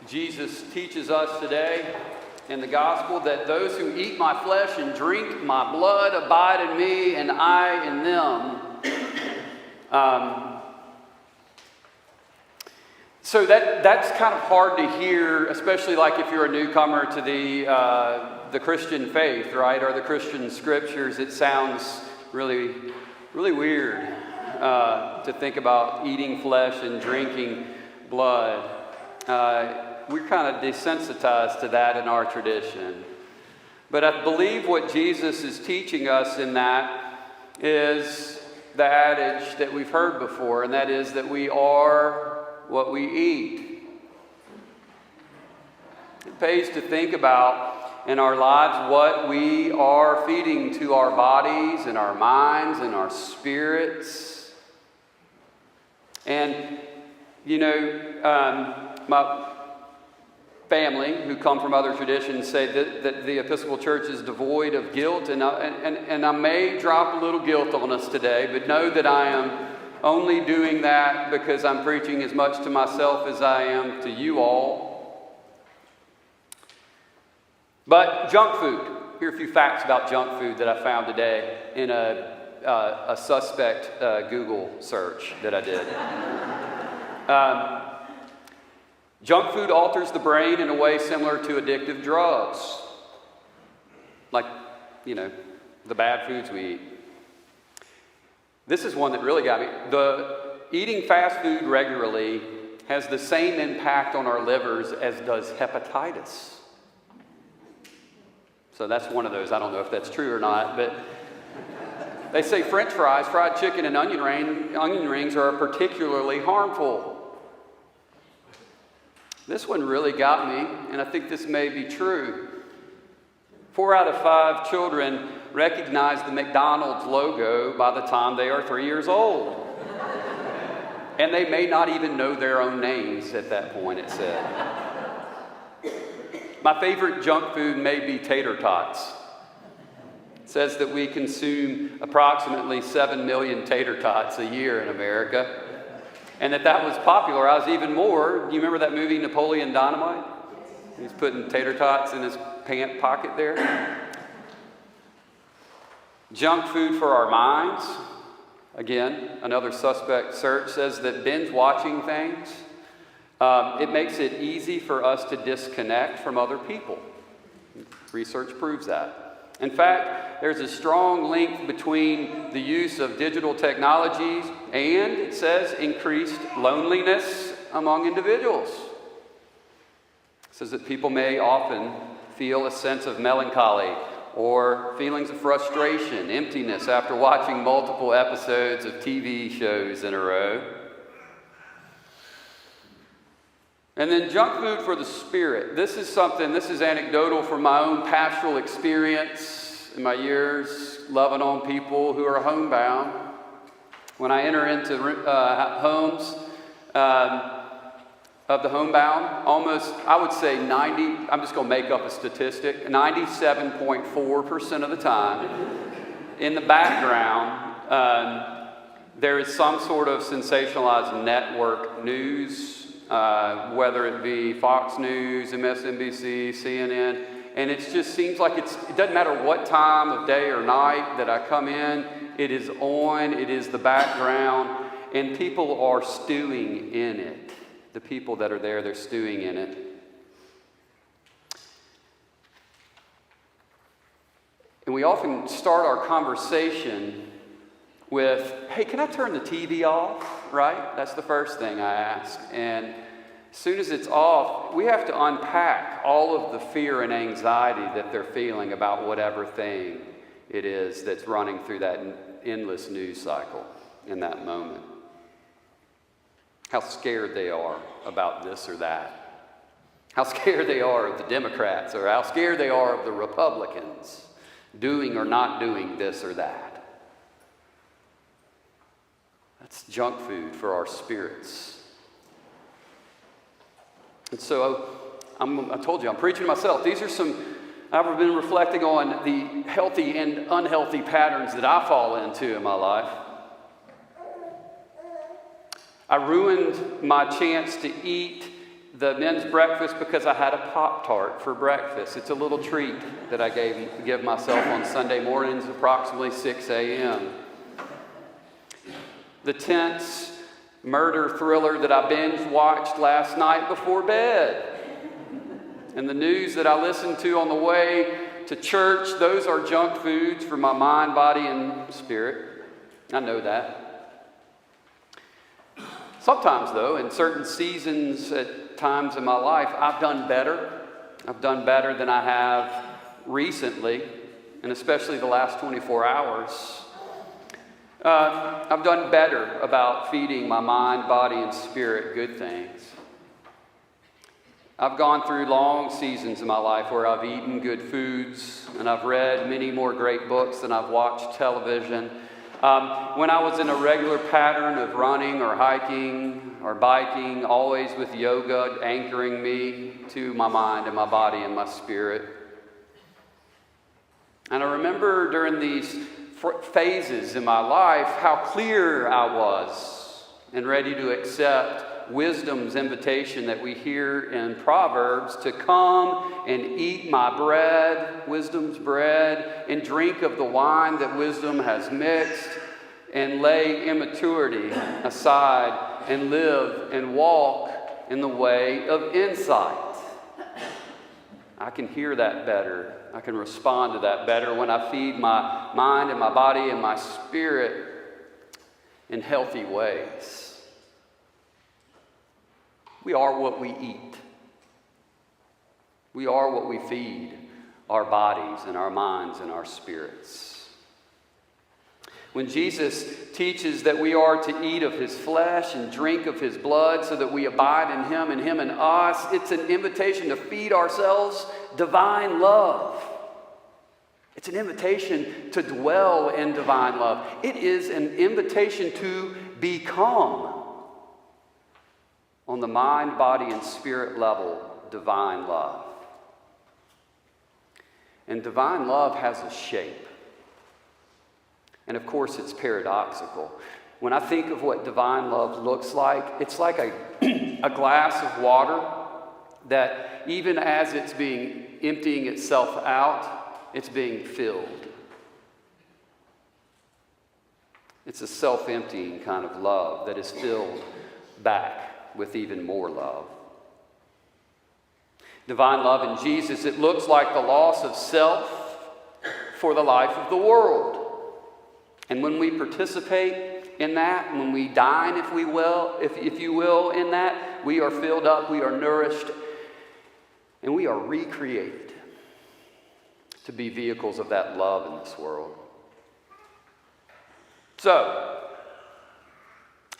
Jesus teaches us today in the gospel that those who eat my flesh and drink my blood abide in me and I in them. So that's kind of hard to hear, especially like if you're a newcomer to the Christian faith, right, or the Christian scriptures. It sounds really, really weird to think about eating flesh and drinking blood. We're kind of desensitized to that in our tradition. But I believe what Jesus is teaching us in that is the adage that we've heard before, and that is that we are what we eat. It pays to think about in our lives what we are feeding to our bodies and our minds and our spirits. And, you know, my family, who come from other traditions, say that the Episcopal Church is devoid of guilt, and I may drop a little guilt on us today, but know that I am only doing that because I'm preaching as much to myself as I am to you all. But junk food. Here are a few facts about junk food that I found today in a suspect Google search that I did. Junk food alters the brain in a way similar to addictive drugs. Like, you know, the bad foods we eat. This is one that really got me. Eating fast food regularly has the same impact on our livers as does hepatitis. So that's one of those. I don't know if that's true or not, but they say French fries, fried chicken, and onion rings are particularly harmful. This one really got me, and I think this may be true. 4 out of 5 children recognize the McDonald's logo by the time they are 3 years old. And they may not even know their own names at that point, it said. My favorite junk food may be tater tots. It says that we consume approximately 7 million tater tots a year in America. And that was popularized even more. You remember that movie, Napoleon Dynamite? He's putting tater tots in his pant pocket there. Junk food for our minds. Again, another suspect search says that binge watching things, it makes it easy for us to disconnect from other people. Research proves that. In fact, there's a strong link between the use of digital technologies and, it says, increased loneliness among individuals. It says that people may often feel a sense of melancholy or feelings of frustration, emptiness after watching multiple episodes of TV shows in a row. And then junk food for the spirit. This is anecdotal from my own pastoral experience in my years loving on people who are homebound. When I enter into homes of the homebound, almost, I would say I'm just going to make up a statistic, 97.4% of the time, in the background, there is some sort of sensationalized network news, whether it be Fox News, MSNBC, CNN, and it just seems like it doesn't matter what time of day or night that I come in, it is on, it is the background, and people are stewing in it. The people that are there, they're stewing in it. And we often start our conversation with, hey, can I turn the TV off? Right? That's the first thing I ask. And as soon as it's off, we have to unpack all of the fear and anxiety that they're feeling about whatever thing it is that's running through that endless news cycle in that moment. How scared they are about this or that. How scared they are of the Democrats, or how scared they are of the Republicans doing or not doing this or that. That's junk food for our spirits. And so I told you, I'm preaching to myself. These are I've been reflecting on the healthy and unhealthy patterns that I fall into in my life. I ruined my chance to eat the men's breakfast because I had a Pop-Tart for breakfast. It's a little treat that I give myself on Sunday mornings, approximately 6 a.m. The tense murder thriller that I binge watched last night before bed. And the news that I listened to on the way to church, those are junk foods for my mind, body, and spirit. I know that. Sometimes, though, in certain seasons at times in my life, I've done better. I've done better than I have recently, and especially the last 24 hours. I've done better about feeding my mind, body, and spirit good things. I've gone through long seasons in my life where I've eaten good foods, and I've read many more great books than I've watched television. When I was in a regular pattern of running or hiking or biking, always with yoga anchoring me to my mind and my body and my spirit. And I remember during these phases in my life how clear I was and ready to accept wisdom's invitation that we hear in Proverbs to come and eat my bread, wisdom's bread, and drink of the wine that wisdom has mixed, and lay immaturity aside and live and walk in the way of insight. I can hear that better. I can respond to that better when I feed my mind and my body and my spirit in healthy ways. We are what we eat. We are what we feed our bodies and our minds and our spirits. When Jesus teaches that we are to eat of his flesh and drink of his blood so that we abide in him and him in us, it's an invitation to feed ourselves divine love. It's an invitation to dwell in divine love. It is an invitation to become, on the mind, body, and spirit level, divine love. And divine love has a shape. And of course, it's paradoxical. When I think of what divine love looks like, it's like a glass of water that even as it's emptying itself out, it's being filled. It's a self-emptying kind of love that is filled back with even more love. Divine love in Jesus, it looks like the loss of self for the life of the world. And when we participate in that, and when we dine, if you will, in that, we are filled up, we are nourished, and we are recreated to be vehicles of that love in this world. So,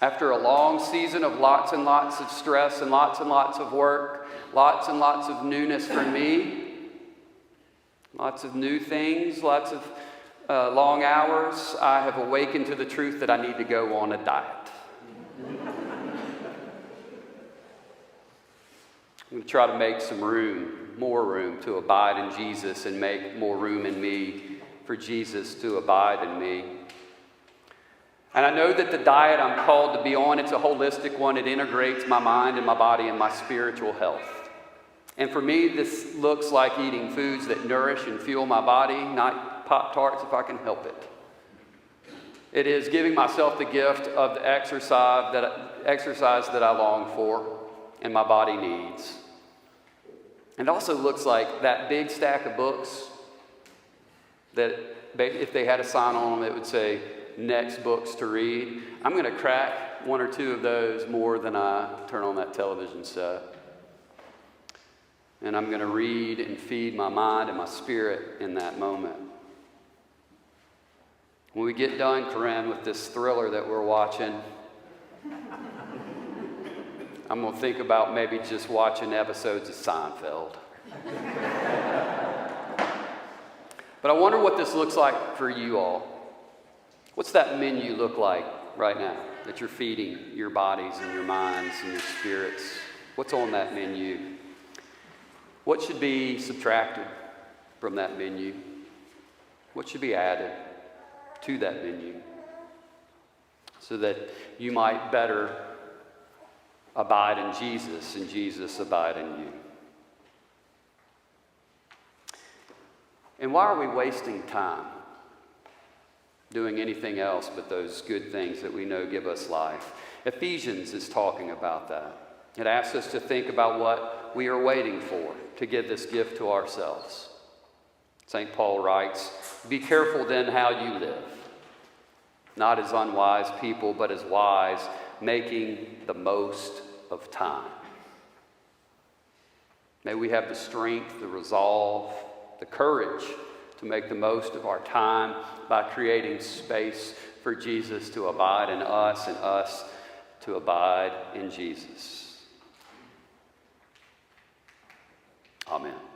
after a long season of lots and lots of stress and lots of work, lots and lots of newness for me, lots of new things, lots of long hours, I have awakened to the truth that I need to go on a diet. I'm going to try to make more room to abide in Jesus and make more room in me for Jesus to abide in me. And I know that the diet I'm called to be on, it's a holistic one. It integrates my mind and my body and my spiritual health. And for me, this looks like eating foods that nourish and fuel my body, not Pop-Tarts if I can help it. It is giving myself the gift of the exercise that I long for and my body needs. And it also looks like that big stack of books that if they had a sign on them, it would say, next books to read. I'm going to crack one or two of those more than I turn on that television set. And I'm going to read and feed my mind and my spirit in that moment. When we get done, Corinne, with this thriller that we're watching, I'm going to think about maybe just watching episodes of Seinfeld. But I wonder what this looks like for you all. What's that menu look like right now that you're feeding your bodies and your minds and your spirits? What's on that menu? What should be subtracted from that menu? What should be added to that menu so that you might better abide in Jesus and Jesus abide in you. And why are we wasting time doing anything else but those good things that we know give us life? Ephesians is talking about that. It asks us to think about what we are waiting for to give this gift to ourselves. St. Paul writes, "Be careful then how you live, not as unwise people, but as wise, making the most of time." May we have the strength, the resolve, the courage to make the most of our time by creating space for Jesus to abide in us and us to abide in Jesus. Amen.